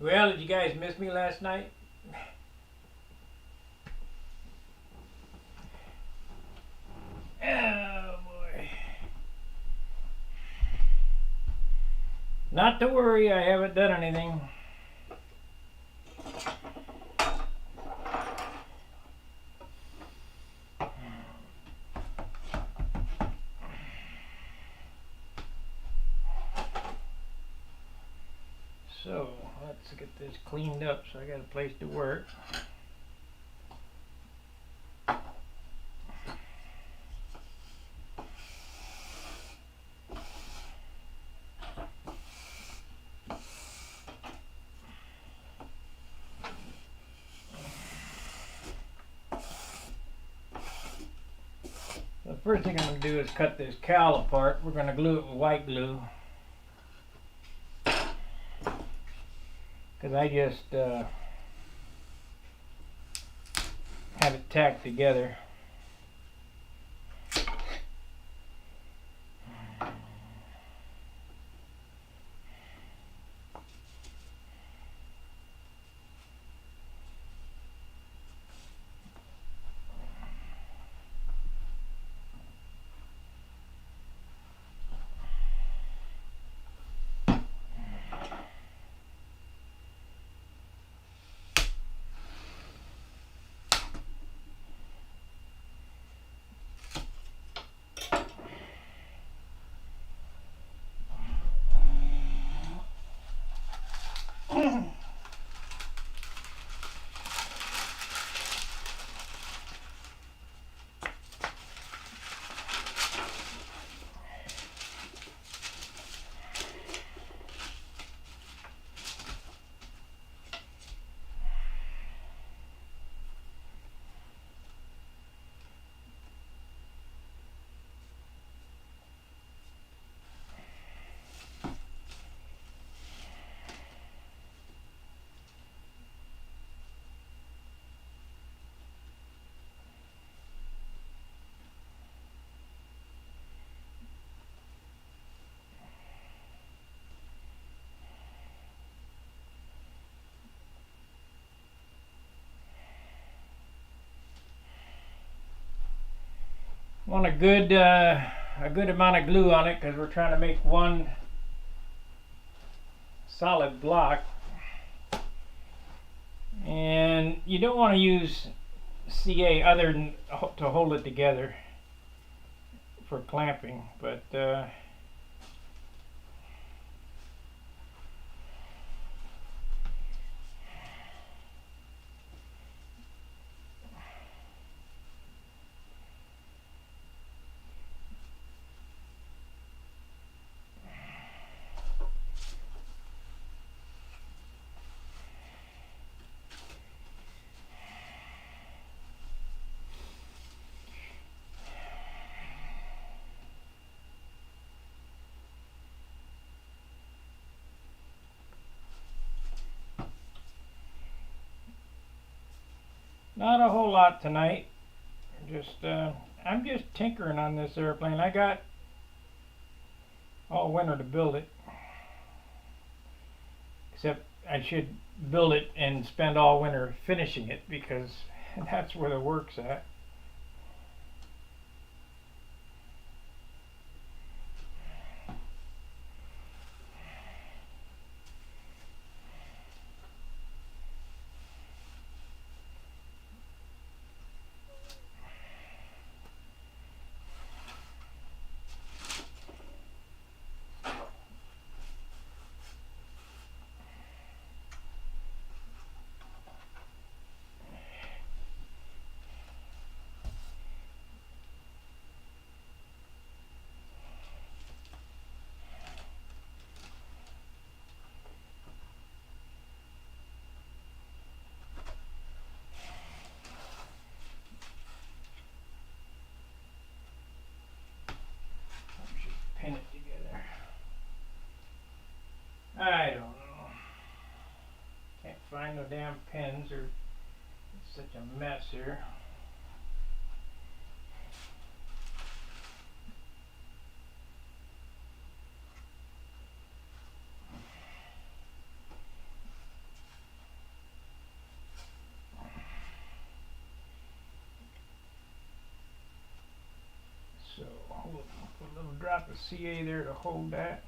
Well, did you guys miss me last night? Oh boy. Not to worry, I haven't done anything. So, let's get this cleaned up so I got a place to work. The first thing I'm going to do is cut this cowl apart. We're going to glue it with white glue. Because I just have it tacked together. Want a good amount of glue on it because we're trying to make one solid block, and you don't want to use CA other than to hold it together for clamping, but not a whole lot tonight. I'm just tinkering on this airplane. I got all winter to build it, except I should build it and spend all winter finishing it because that's where the work's at. Pin it together. I don't know. Can't find no damn pins, or it's such a mess here. CA there to hold that.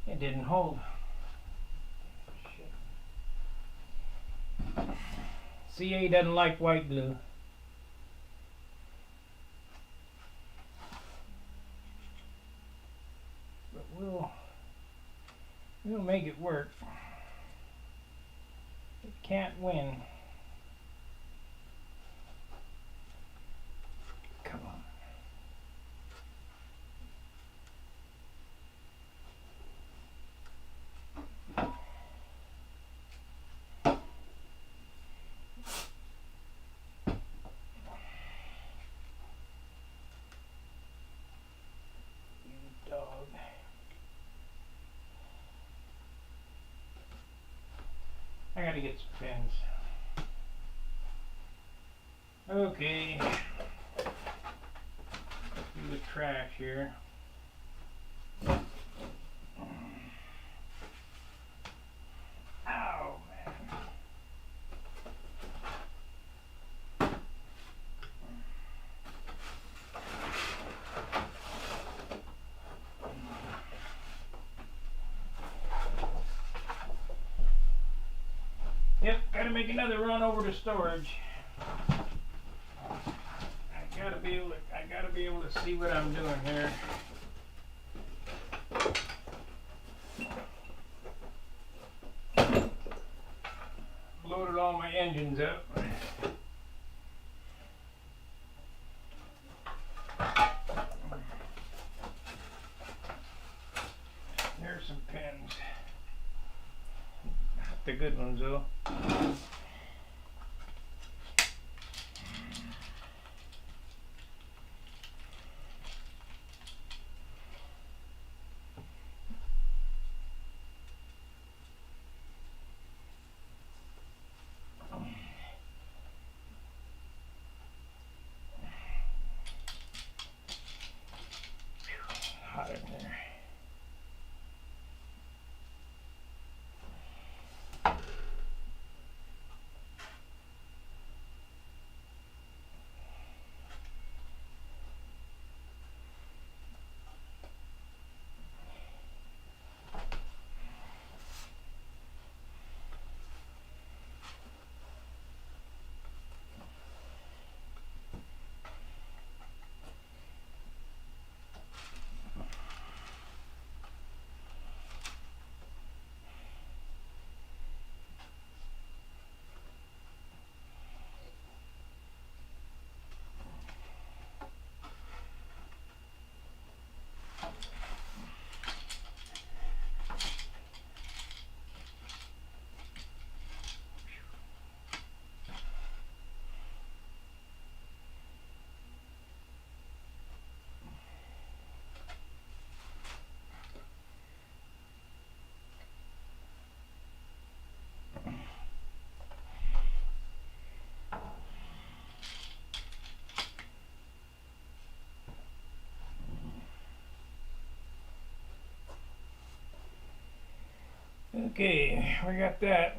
It didn't hold. Shit. CA doesn't like white glue. But we'll make it work. It can't win. Come on. I gotta get some pins. Okay. Let's do the trash here. Ow, man. Yep, gotta make another run over to storage. I gotta be able to see what I'm doing here. Loaded all my engines up. There's some pins. Not the good ones though. Hot in there. Okay, we got that.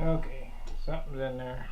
Okay, something's in there.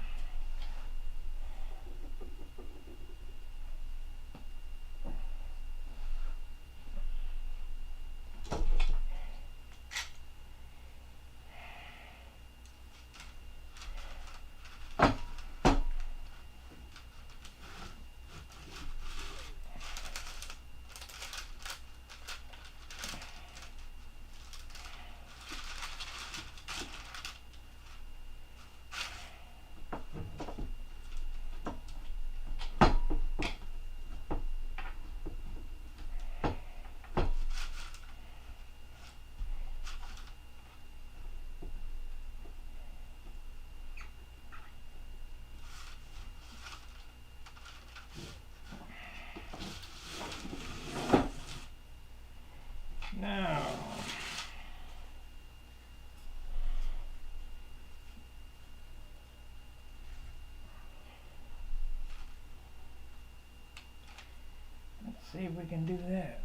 Now, let's see if we can do that.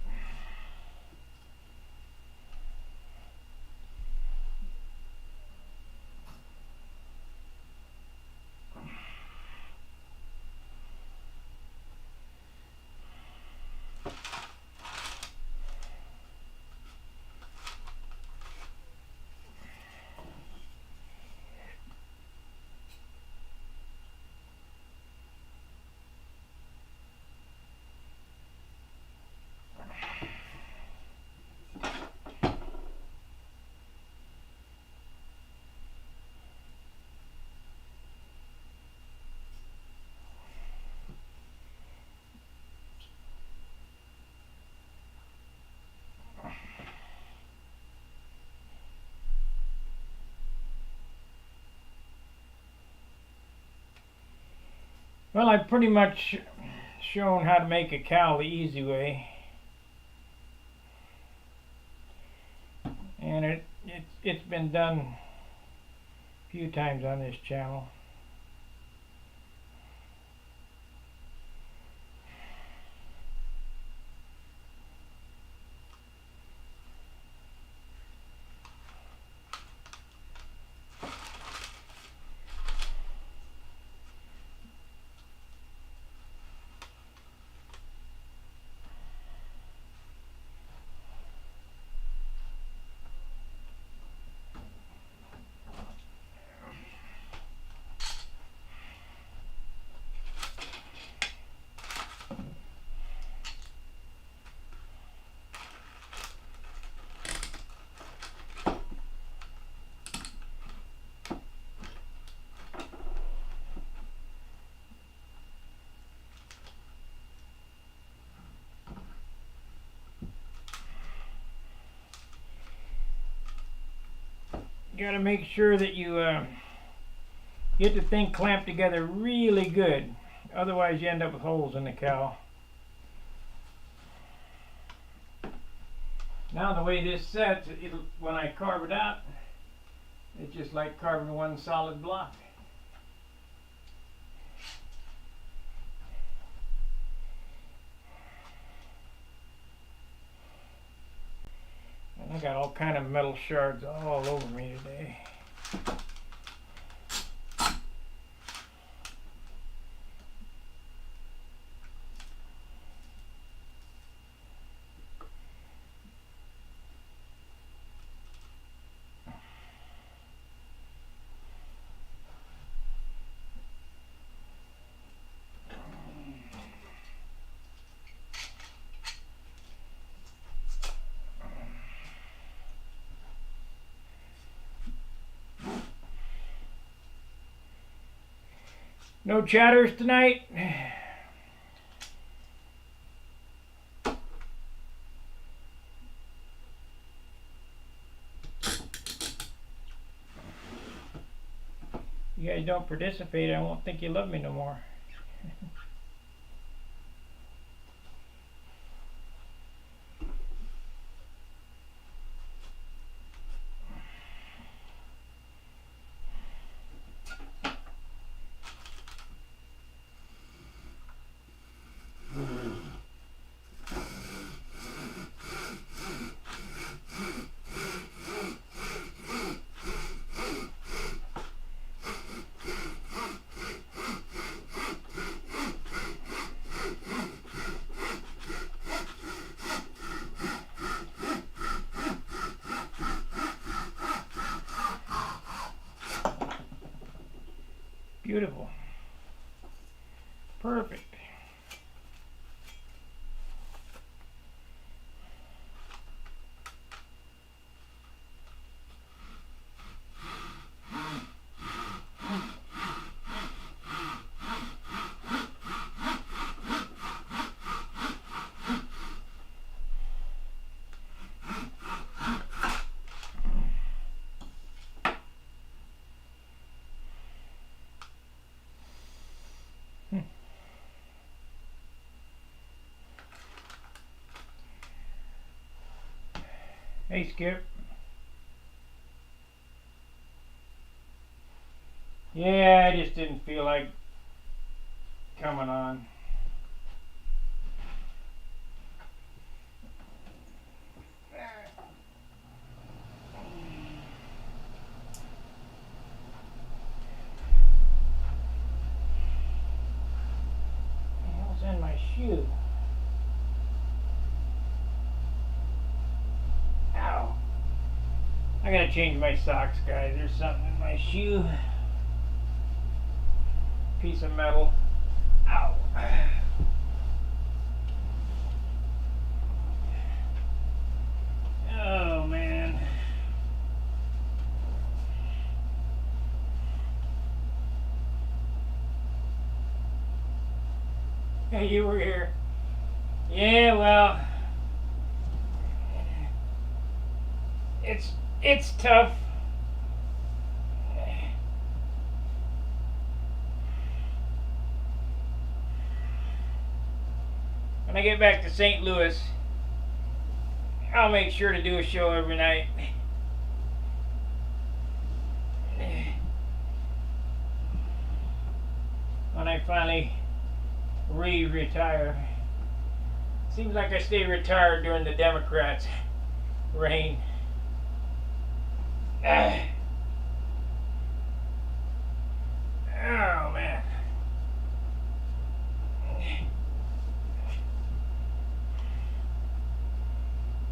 Well, I've pretty much shown how to make a cowl the easy way, and it's been done a few times on this channel. You got to make sure that you get the thing clamped together really good. Otherwise you end up with holes in the cowl. Now the way this sets, when I carve it out, it's just like carving one solid block. And I got all kind of metal shards all over me today. No chatters tonight? You guys don't participate, I won't think you love me no more. Beautiful. Perfect. Hey, Skip. Yeah, I just didn't feel like coming on. What the hell's in my shoe? Ow. I gotta change my socks, guys. There's something in my shoe. Piece of metal. Ow. Oh, man. Hey, you were here. Yeah, well, it's tough. When I get back to St. Louis, I'll make sure to do a show every night. When I finally retire. Seems like I stay retired during the Democrats' reign. Oh, man.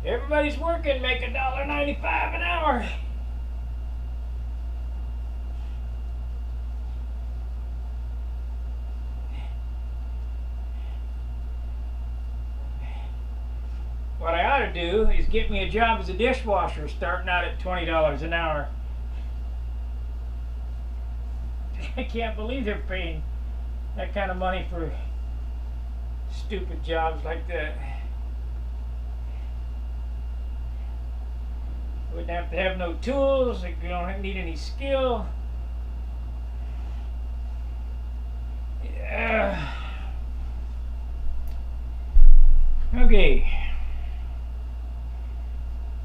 Everybody's working, make $1.95 an hour. What I ought to do is get me a job as a dishwasher, starting out at $20 an hour. I can't believe they're paying that kind of money for stupid jobs like that. Wouldn't have to have no tools, you don't need any skill. Yeah. Okay.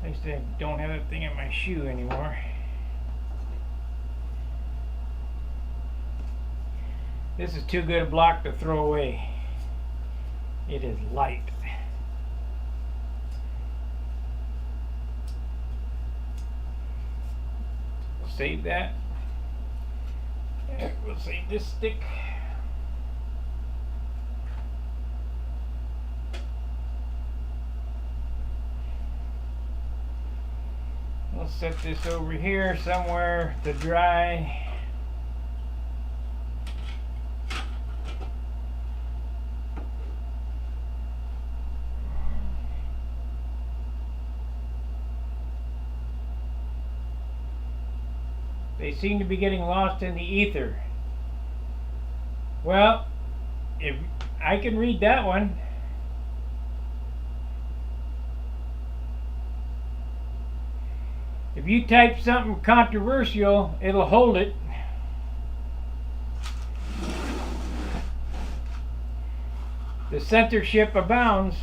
At least I don't have that thing in my shoe anymore. This is too good a block to throw away. It is light. We'll save that. We'll save this stick. We'll set this over here somewhere to dry. They seem to be getting lost in the ether. Well, if I can read that one. If you type something controversial, it'll hold it. The censorship abounds.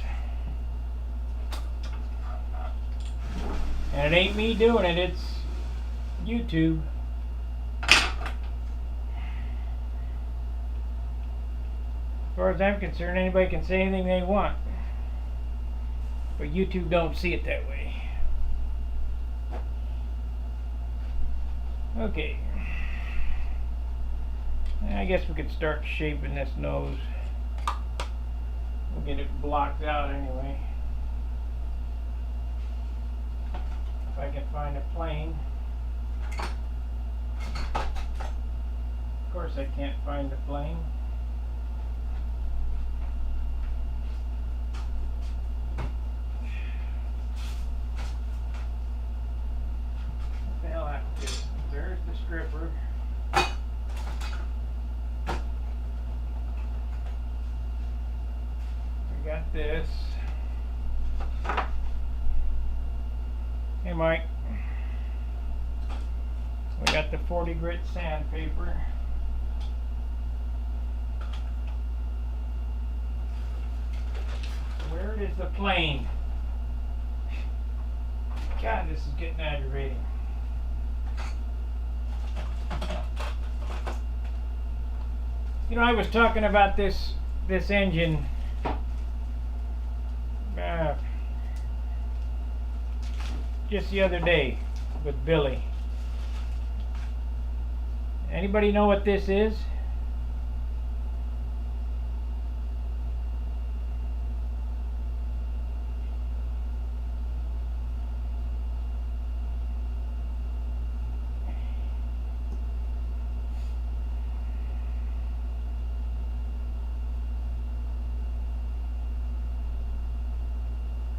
And it ain't me doing it, it's YouTube. As far as I'm concerned, anybody can say anything they want. But YouTube don't see it that way. Okay. I guess we could start shaping this nose. We'll get it blocked out anyway. If I can find a plane. Of course, course, I can't find the plane. What the hell happened to it? There's the stripper. We got this. Hey, Mike. We got the 40 grit sandpaper. Where is the plane? God, this is getting aggravating. You know, I was talking about this engine just the other day with Billy. Anybody know what this is?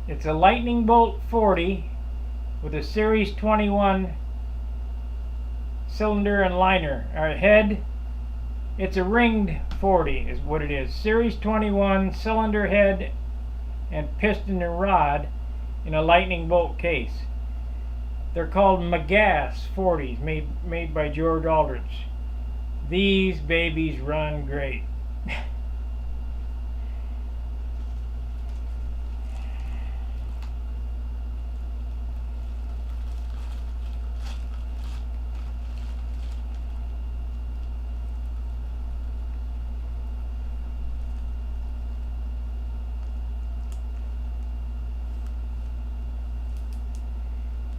It's a Lightning Bolt 40 with a Series 21 cylinder and liner head. It's a ringed 40 is what it is. Series 21 cylinder head and piston and rod in a Lightning Bolt case. They're called Magass 40s, made by George Aldrich. These babies run great.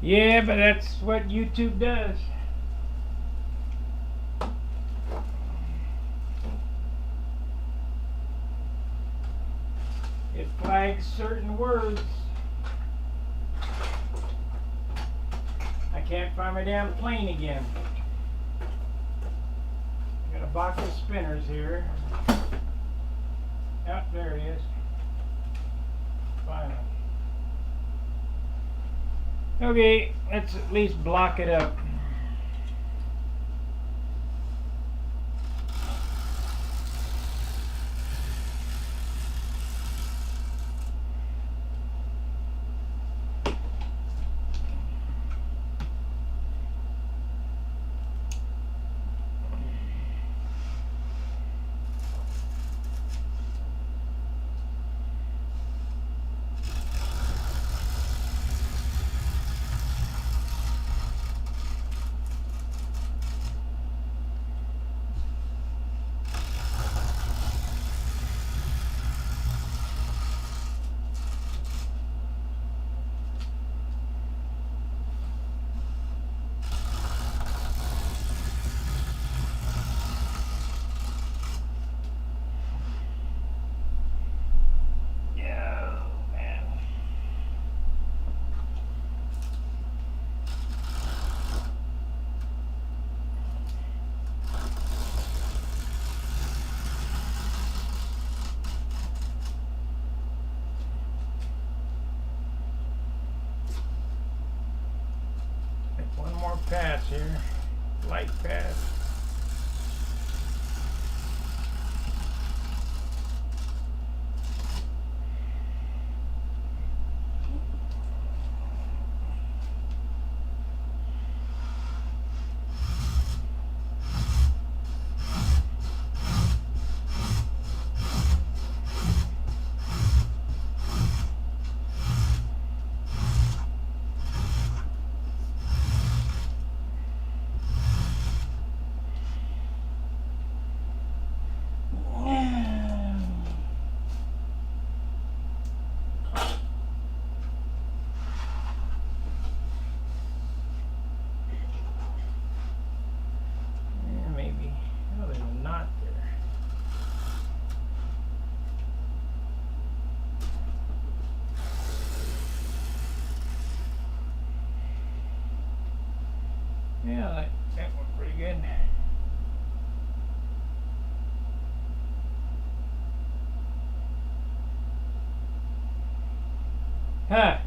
Yeah, but that's what YouTube does. It flags certain words. I can't find my damn plane again. Got a box of spinners here. Yep, there it is. Finally. Okay, let's at least block it up. One more pass here, light pass. Yeah, that went pretty good. Huh.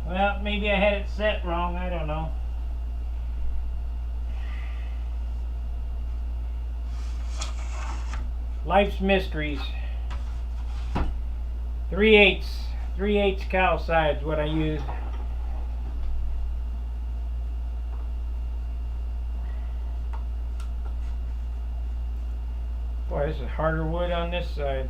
Well, maybe I had it set wrong. I don't know. Life's mysteries. 3/8 cow sides what I use. Boy, this is harder wood on this side.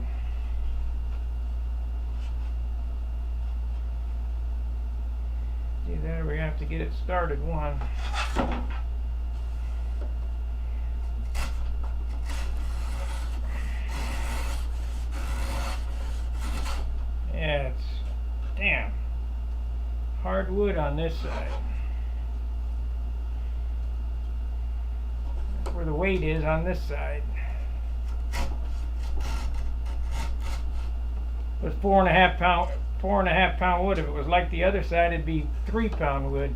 See there, we have to get it started one. Yeah, it's damn hard wood on this side. That's where the weight is on this side. It was 4.5 pound wood. If it was like the other side, it'd be 3-pound wood.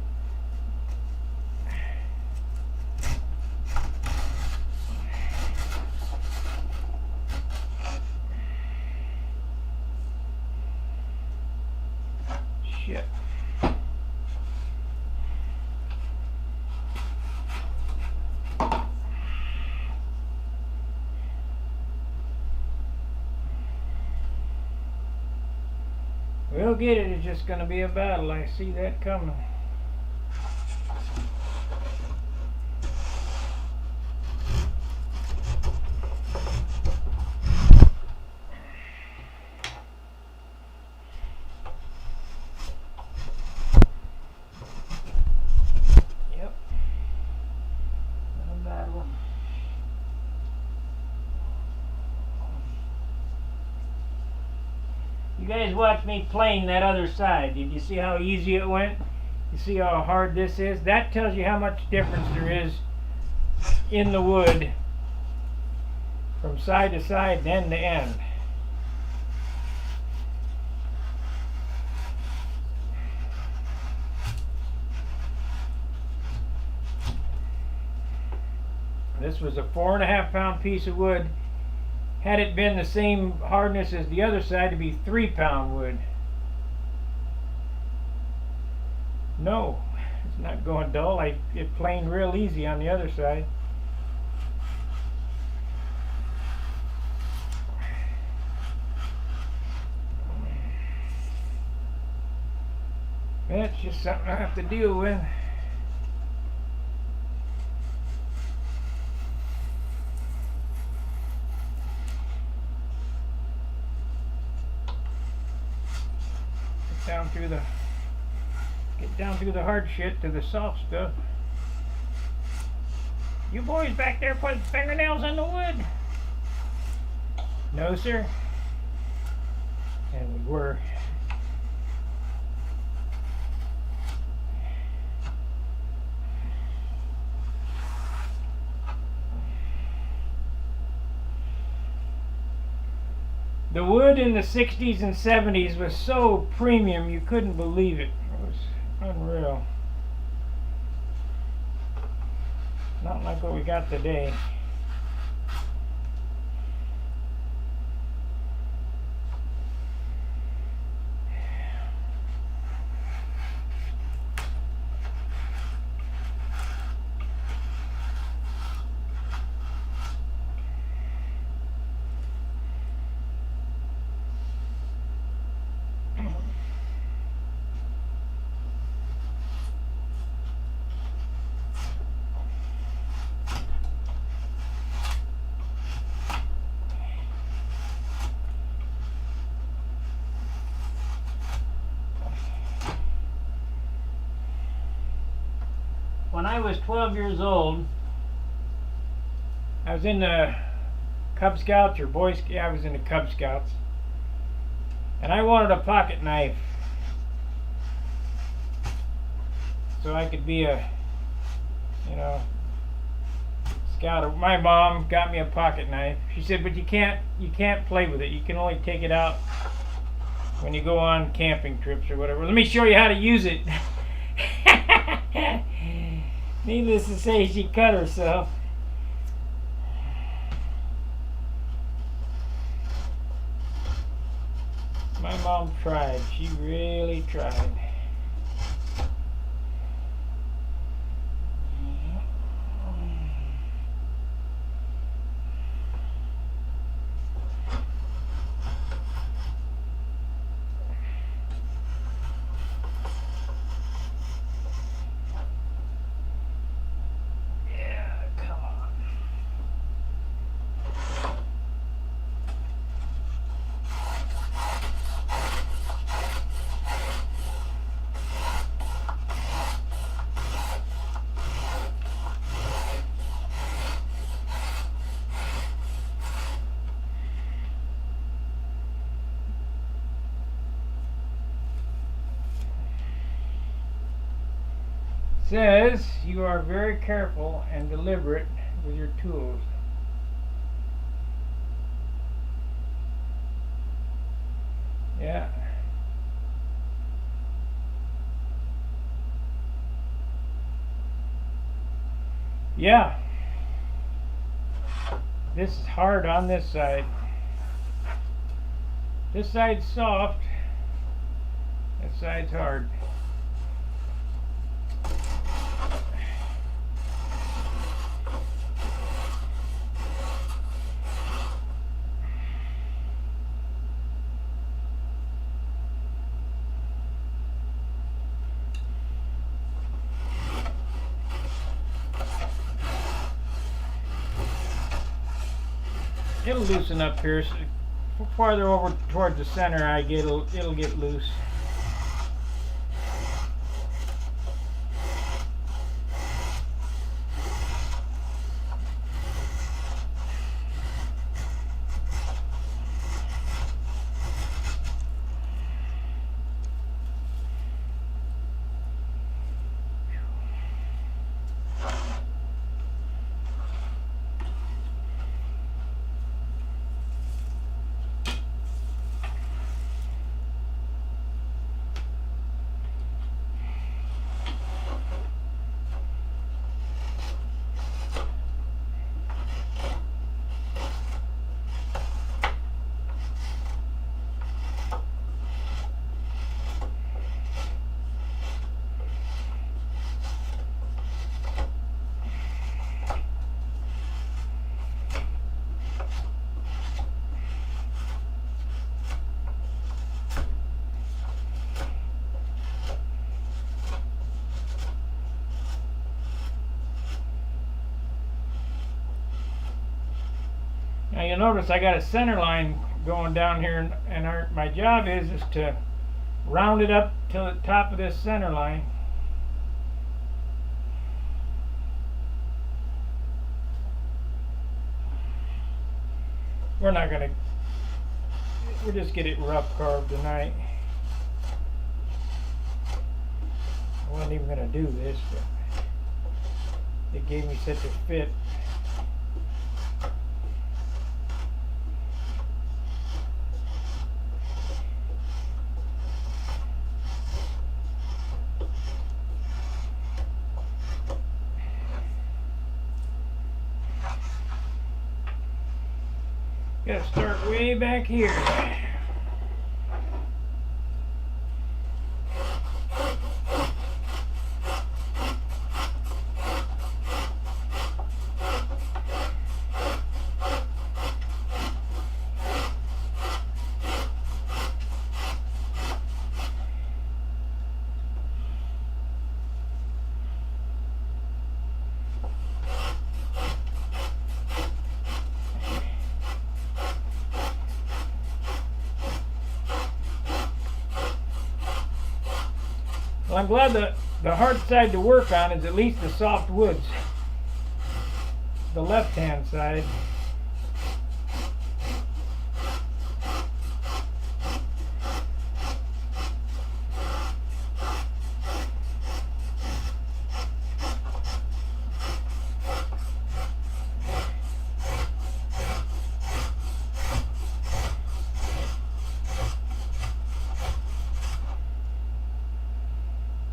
Shit. We'll get it. It's just going to be a battle. I see that coming. Yep. A battle. You guys watch me plane that other side. Did you see how easy it went? You see how hard this is? That tells you how much difference there is in the wood from side to side and end to end. This was a 4.5 pound piece of wood. Had it been the same hardness as the other side, it'd be 3-pound wood. No, it's not going dull. It planed real easy on the other side. That's just something I have to deal with. Get down through the hard shit to the soft stuff. You boys back there putting fingernails in the wood? No, sir. And we were. The wood in the 60s and 70s was so premium you couldn't believe it. It was unreal. Not like what we got today. When I was 12 years old, I was in the Cub Scouts or Boy Scouts. I was in the Cub Scouts, and I wanted a pocket knife so I could be a, scout. My mom got me a pocket knife. She said, "But you can't play with it. You can only take it out when you go on camping trips or whatever. Let me show you how to use it." Needless to say, she cut herself. My mom tried. She really tried. Says you are very careful and deliberate with your tools. Yeah. Yeah. This is hard on this side. This side's soft. That side's hard. It'll loosen up here. So farther over towards the center it'll get loose. Now you'll notice I got a center line going down here, and my job is to round it up to the top of this center line. We'll just get it rough carved tonight. I wasn't even gonna do this, but it gave me such a fit. Gotta start way back here. Well, I'm glad the hard side to work on is at least the soft woods. The left-hand side.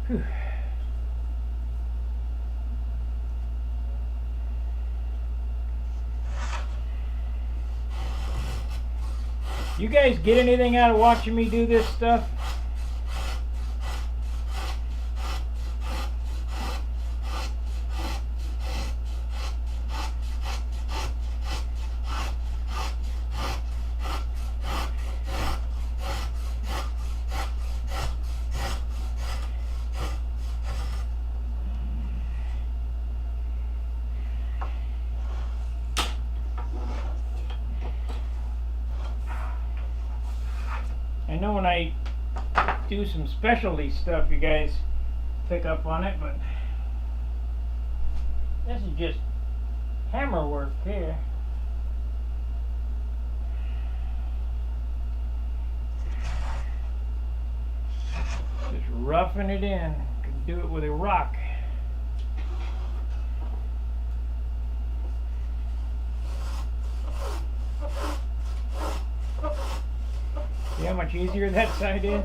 Whew. You guys get anything out of watching me do this stuff? I know when I do some specialty stuff, you guys pick up on it, but this is just hammer work here. Just roughing it in. Could do it with a rock. See how much easier that side is?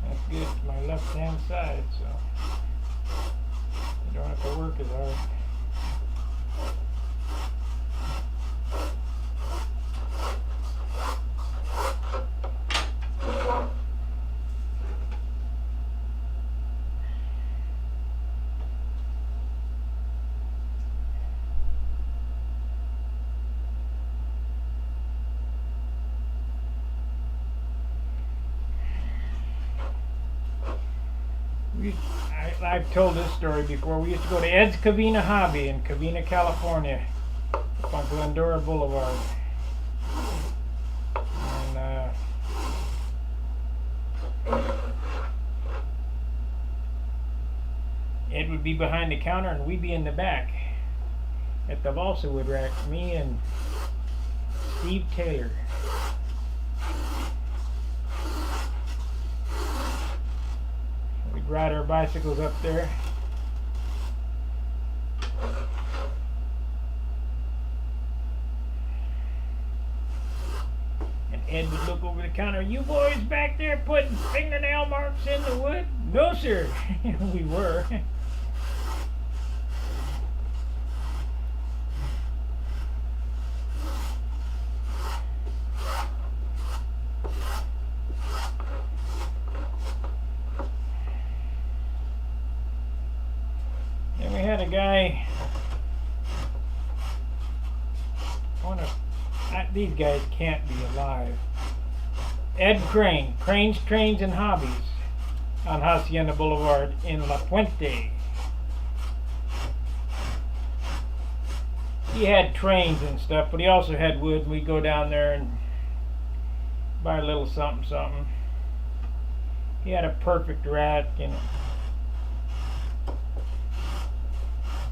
That's good. It's my left-hand side, so I don't have to work as hard. I've told this story before. We used to go to Ed's Covina Hobby in Covina, California, up on Glendora Boulevard. And Ed would be behind the counter and we'd be in the back at the balsa wood rack, me and Steve Taylor. We'd ride our bicycles up there. And Ed would look over the counter. "You boys back there putting fingernail marks in the wood?" "No, sir." We were. Then we had a guy. These guys can't be alive. Ed Crane, Crane's Trains and Hobbies on Hacienda Boulevard in La Puente. He had trains and stuff, but he also had wood. We'd go down there and buy a little something, something. He had a perfect rack, and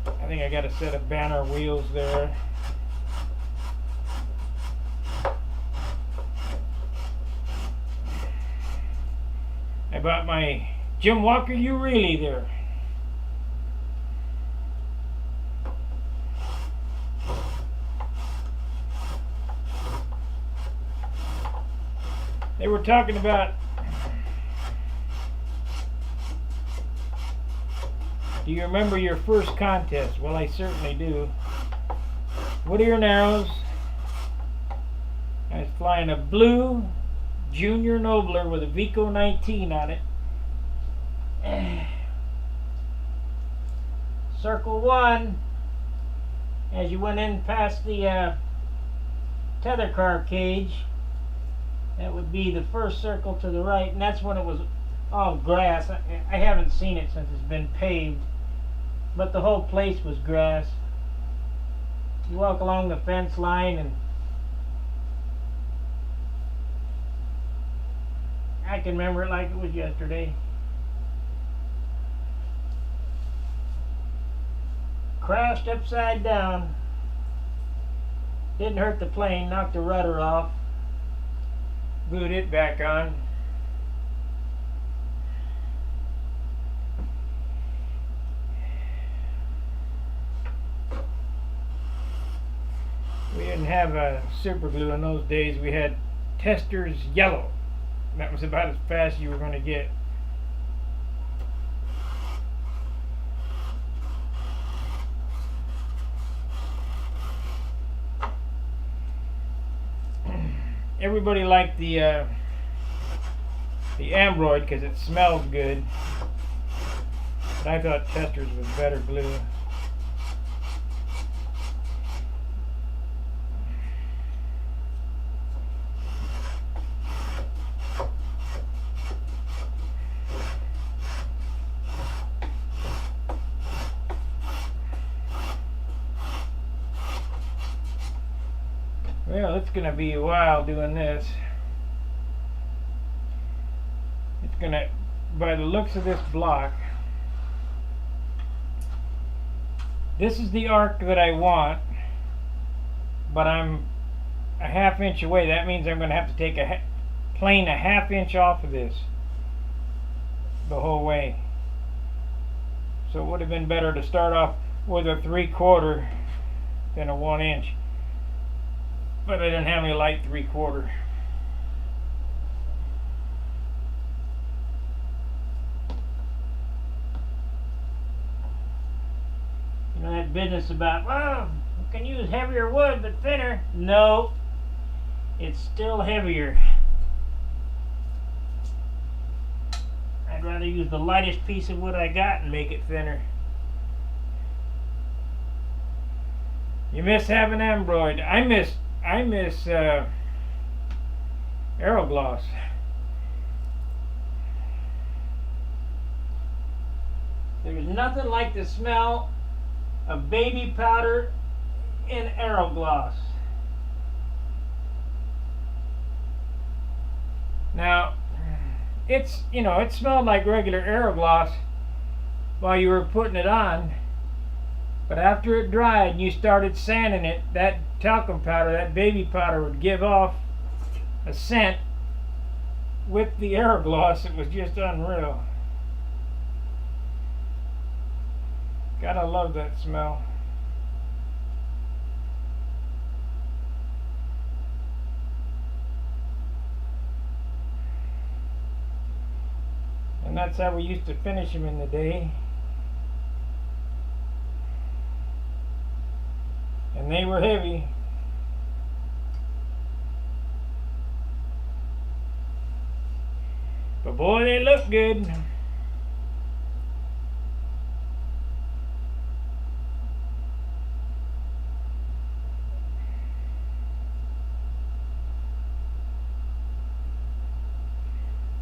I think I got a set of banner wheels there. I bought my Jim Walker Urele there. They were talking about, do you remember your first contest? Well, I certainly do. Whittier Narrows. I was flying a blue Junior Nobler with a Vico 19 on it. Circle 1, as you went in past the tether car cage, that would be the first circle to the right, and that's when it was all grass. I haven't seen it since it's been paved, but the whole place was grass. You walk along the fence line, and I can remember it like it was yesterday. Crashed upside down. Didn't hurt the plane, knocked the rudder off. Glued it back on. We didn't have a super glue in those days. We had Testors Yellow. That was about as fast as you were going to get. everybody liked the Ambroid because it smells good, but I thought Testors was better glue. Well, it's going to be a while doing this. It's going to, by the looks of this block, this is the arc that I want, but I'm a ½ inch away. That means I'm going to have to take a plane a ½ inch off of this the whole way. So it would have been better to start off with a 3/4 than a 1 inch. But I didn't have any light 3/4. You know that business about, well, you can use heavier wood but thinner. No, it's still heavier. I'd rather use the lightest piece of wood I got and make it thinner. You miss having Ambroid. I miss Aerogloss. There's nothing like the smell of baby powder in Aerogloss. Now, it's, you know, it smelled like regular Aerogloss while you were putting it on, but after it dried and you started sanding it, that talcum powder, that baby powder, would give off a scent with the Aerogloss. It was just unreal. Gotta love that smell. And that's how we used to finish them in the day. And they were heavy. But boy, they look good.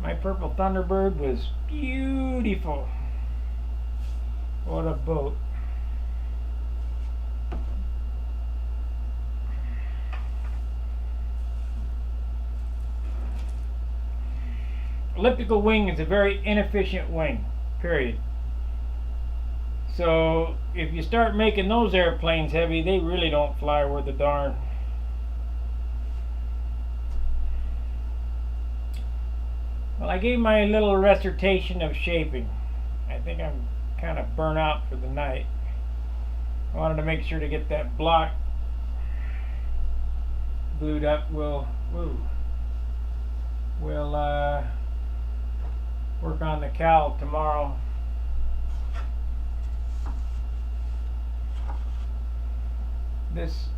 My purple Thunderbird was beautiful. What a boat. Elliptical wing is a very inefficient wing, period. So if you start making those airplanes heavy, they really don't fly worth a darn. Well, I gave my little recitation of shaping. I think I'm kind of burnt out for the night. I wanted to make sure to get that block glued up. We'll work on the cowl tomorrow. This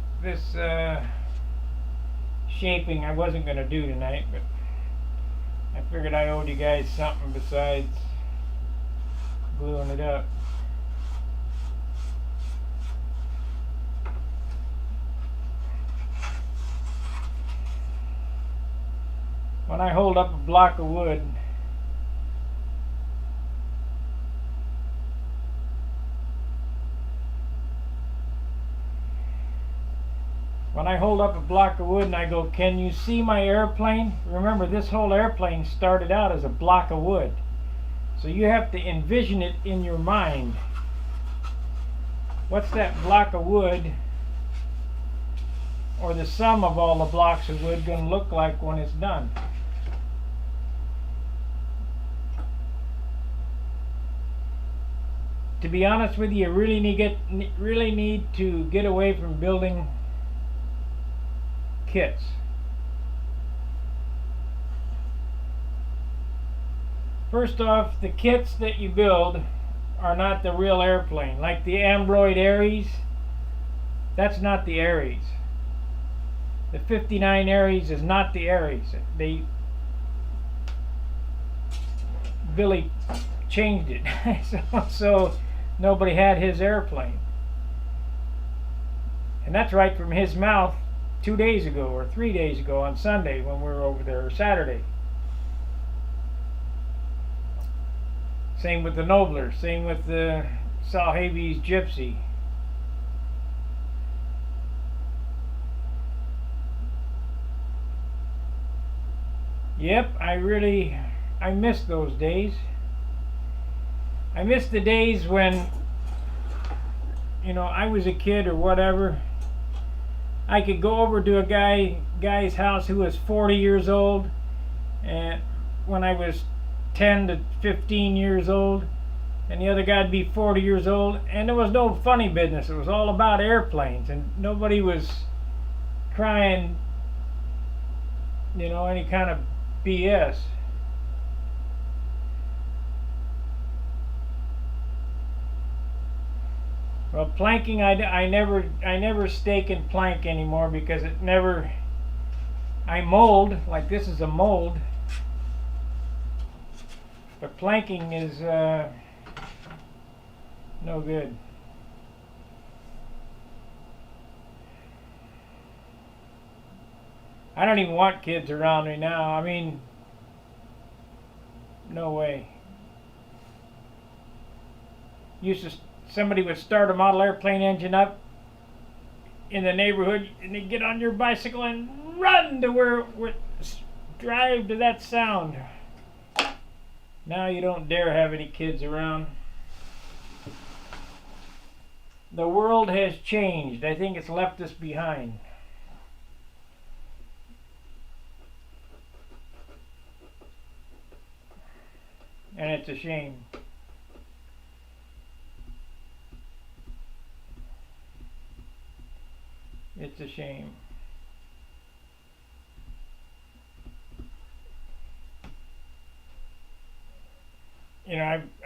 shaping I wasn't going to do tonight, but I figured I owed you guys something besides gluing it up. When I hold up a block of wood, and I go, can you see my airplane? Remember, this whole airplane started out as a block of wood. So you have to envision it in your mind. What's that block of wood, or the sum of all the blocks of wood, going to look like when it's done? To be honest with you, you really need to get away from building kits. First off, the kits that you build are not the real airplane. Like the Ambroid Aries, that's not the Aries. The 59 Aries is not the Aries. Billy changed it. so nobody had his airplane. And that's right from his mouth 2 days ago or 3 days ago on Sunday when we were over there, or Saturday. Same with the Nobler, same with the Salhavi's Gypsy. Yep, I miss those days. I miss the days when, I was a kid or whatever. I could go over to a guy's house who was 40 years old, and when I was 10 to 15 years old, and the other guy'd be 40 years old, and there was no funny business. It was all about airplanes, and nobody was crying, any kind of BS. Well, planking, I never stake and plank anymore because I mold, like this is a mold, but planking is no good. I don't even want kids around me now. I mean, no way. Somebody would start a model airplane engine up in the neighborhood, and they'd get on your bicycle and run to where drive to that sound. Now you don't dare have any kids around. The world has changed. I think it's left us behind. And it's a shame. It's a shame.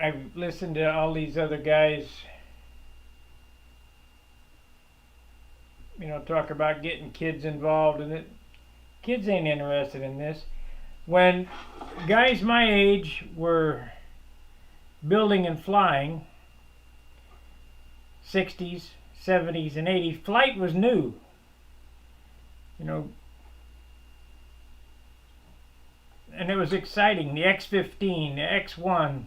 I've listened to all these other guys, talk about getting kids involved, and kids ain't interested in this. When guys my age were building and flying, 60s, 70s, and 80s, flight was new. And it was exciting. The X-15, the X-1.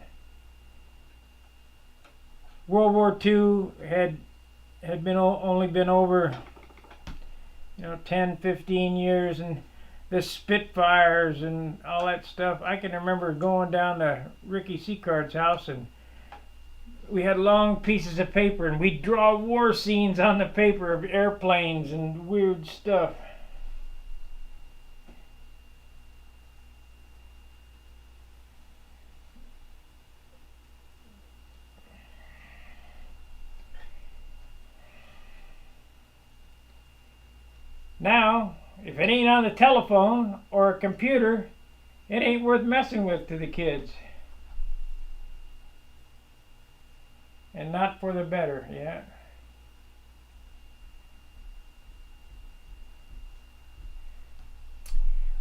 World War II had only been over 10, 15 years, and the Spitfires and all that stuff. I can remember going down to Ricky Seacard's house, and we had long pieces of paper, and we'd draw war scenes on the paper of airplanes and weird stuff. Now, if it ain't on the telephone or a computer, it ain't worth messing with to the kids. And not for the better, yeah.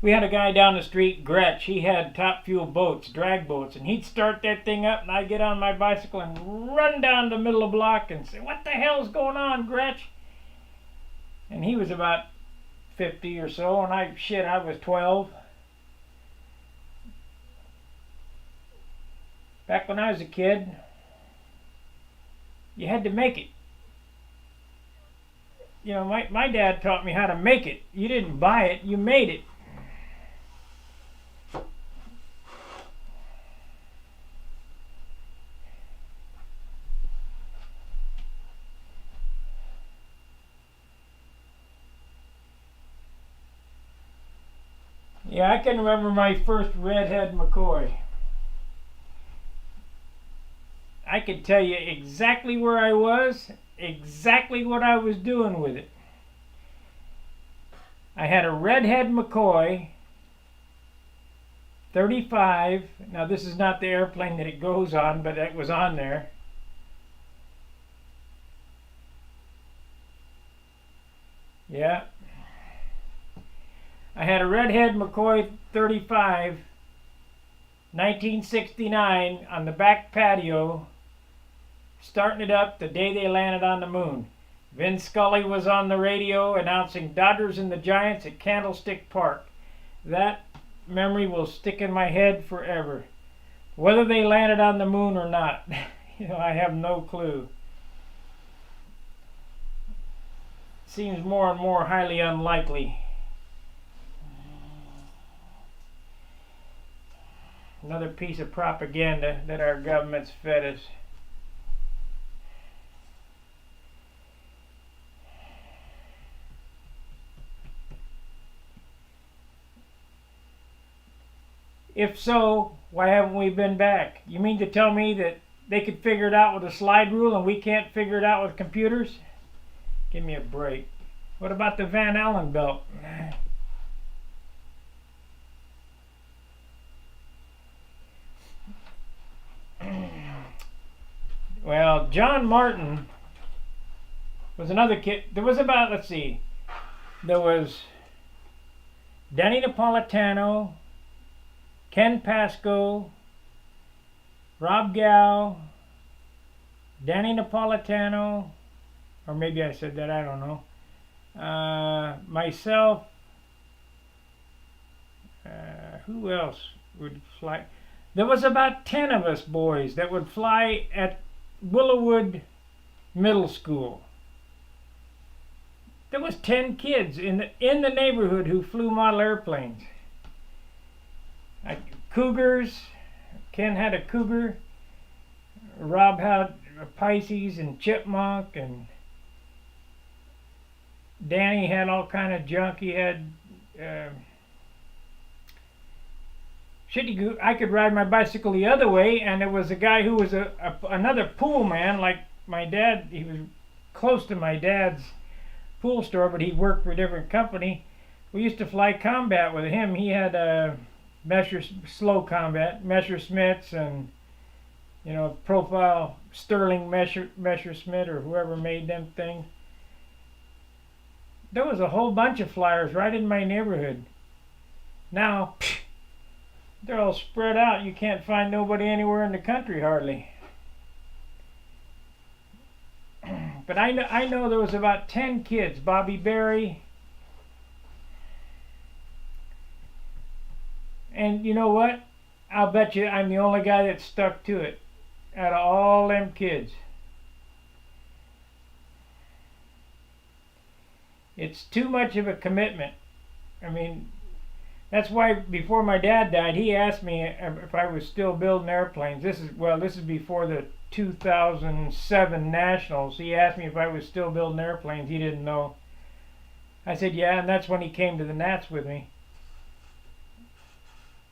We had a guy down the street, Gretsch. He had top fuel boats, drag boats, and he'd start that thing up, and I'd get on my bicycle and run down the middle of the block and say, "What the hell's going on, Gretsch?" And he was about 50 or so, and I was 12. Back when I was a kid, you had to make it. My dad taught me how to make it. You didn't buy it, you made it. Yeah, I can remember my first redhead McCoy. I could tell you exactly where I was, exactly what I was doing with it. I had a redhead McCoy, 35. Now this is not the airplane that it goes on, but it was on there. Yeah. I had a Redhead McCoy 35, 1969, on the back patio, starting it up the day they landed on the moon. Vin Scully was on the radio announcing Dodgers and the Giants at Candlestick Park. That memory will stick in my head forever. Whether they landed on the moon or not, I have no clue. Seems more and more highly unlikely. Another piece of propaganda that our government's fed us. If so, why haven't we been back? You mean to tell me that they could figure it out with a slide rule and we can't figure it out with computers? Give me a break. What about the Van Allen belt? Well, John Martin was another kid. There was about, let's see, there was Danny Napolitano, Ken Pasco, Rob Gow, Danny Napolitano, or maybe I said that, I don't know. Myself, who else would fly? There was about 10 of us boys that would fly at Willowwood Middle School. There was 10 kids in the neighborhood who flew model airplanes. Cougars. Ken had a Cougar. Rob had a Pisces and Chipmunk, and Danny had all kind of junk. He had I could ride my bicycle the other way, and there was a guy who was another pool man, like my dad. He was close to my dad's pool store, but he worked for a different company. We used to fly combat with him. He had slow combat, Messerschmitts, and profile Sterling Messerschmitt or whoever made them things. There was a whole bunch of flyers right in my neighborhood. Now, they're all spread out. You can't find nobody anywhere in the country hardly. But I know there was about 10 kids. Bobby Berry. And you know what? I'll bet you I'm the only guy that stuck to it out of all them kids. It's too much of a commitment. I mean, that's why before my dad died, he asked me if I was still building airplanes. This is before the 2007 Nationals. He asked me if I was still building airplanes. He didn't know. I said, yeah, and that's when he came to the Nats with me.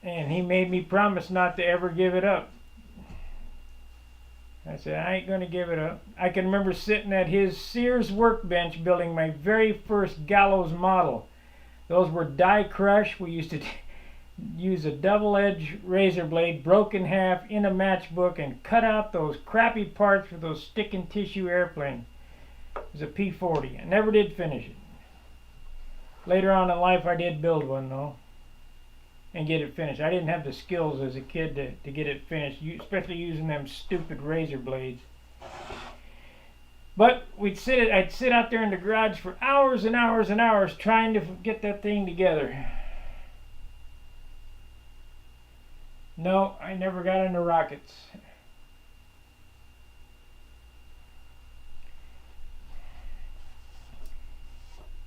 And he made me promise not to ever give it up. I said, I ain't going to give it up. I can remember sitting at his Sears workbench building my very first Gallows model. Those were die crush. We used to use a double-edged razor blade, broke in half, in a matchbook, and cut out those crappy parts for those stick-and-tissue airplanes. It was a P-40. I never did finish it. Later on in life, I did build one, though, and get it finished. I didn't have the skills as a kid to get it finished, especially using them stupid razor blades. But I'd sit out there in the garage for hours and hours and hours trying to get that thing together. No, I never got into rockets.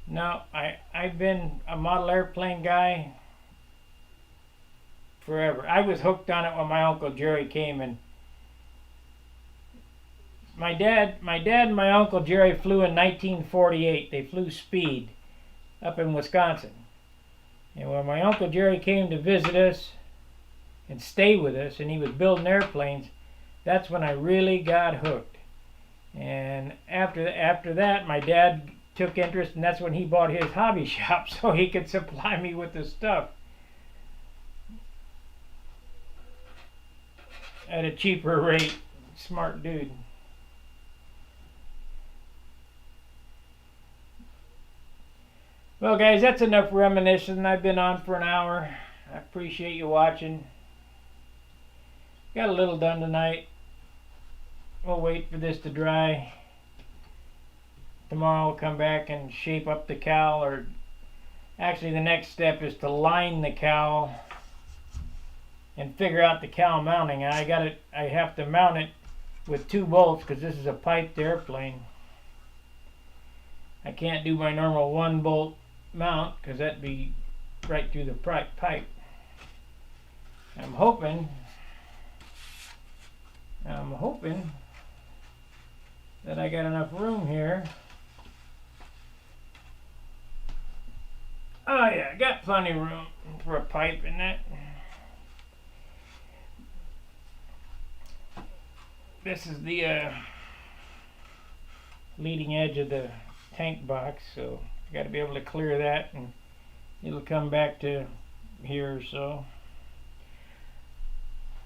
No, I've been a model airplane guy forever. I was hooked on it when my Uncle Jerry came, and my dad and my Uncle Jerry flew in 1948. They flew Speed up in Wisconsin. And when my Uncle Jerry came to visit us and stay with us, and he was building airplanes, that's when I really got hooked. And after that, my dad took interest, and that's when he bought his hobby shop so he could supply me with the stuff at a cheaper rate. Smart dude. Well, guys, that's enough reminiscing. I've been on for an hour. I appreciate you watching. Got a little done tonight. We'll wait for this to dry. Tomorrow we'll come back and shape up the cowl, or actually the next step is to line the cowl and figure out the cowl mounting. I have to mount it with 2 bolts because this is a piped airplane. I can't do my normal 1 bolt mount because that'd be right through the pipe. I'm hoping that I got enough room here. Oh yeah, I got plenty of room for a pipe in that. This is the leading edge of the tank box, so I got to be able to clear that, and it'll come back to here or so.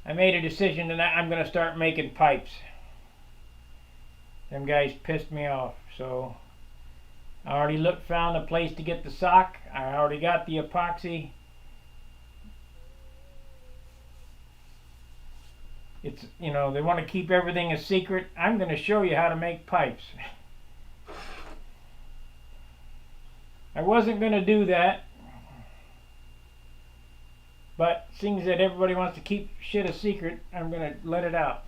I made a decision tonight. I'm going to start making pipes. Them guys pissed me off, so I already found a place to get the sock. I already got the epoxy. It's, you know, they want to keep everything a secret. I'm going to show you how to make pipes. I wasn't going to do that, but seeing that everybody wants to keep shit a secret, I'm going to let it out.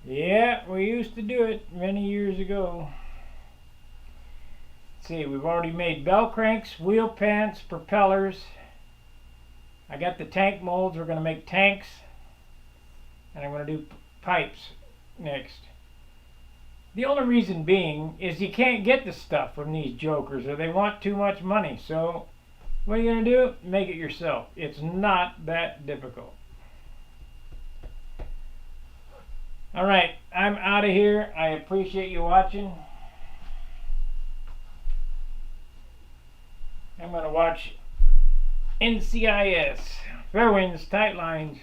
Yeah, we used to do it many years ago. See, we've already made bell cranks, wheel pants, propellers. I got the tank molds. We're going to make tanks, and I'm going to do pipes next. The only reason being is you can't get the stuff from these jokers, or they want too much money. So what are you going to do? Make it yourself. It's not that difficult. All right, I'm out of here. I appreciate you watching. I'm going to watch NCIS, Fair Winds, Tight Lines.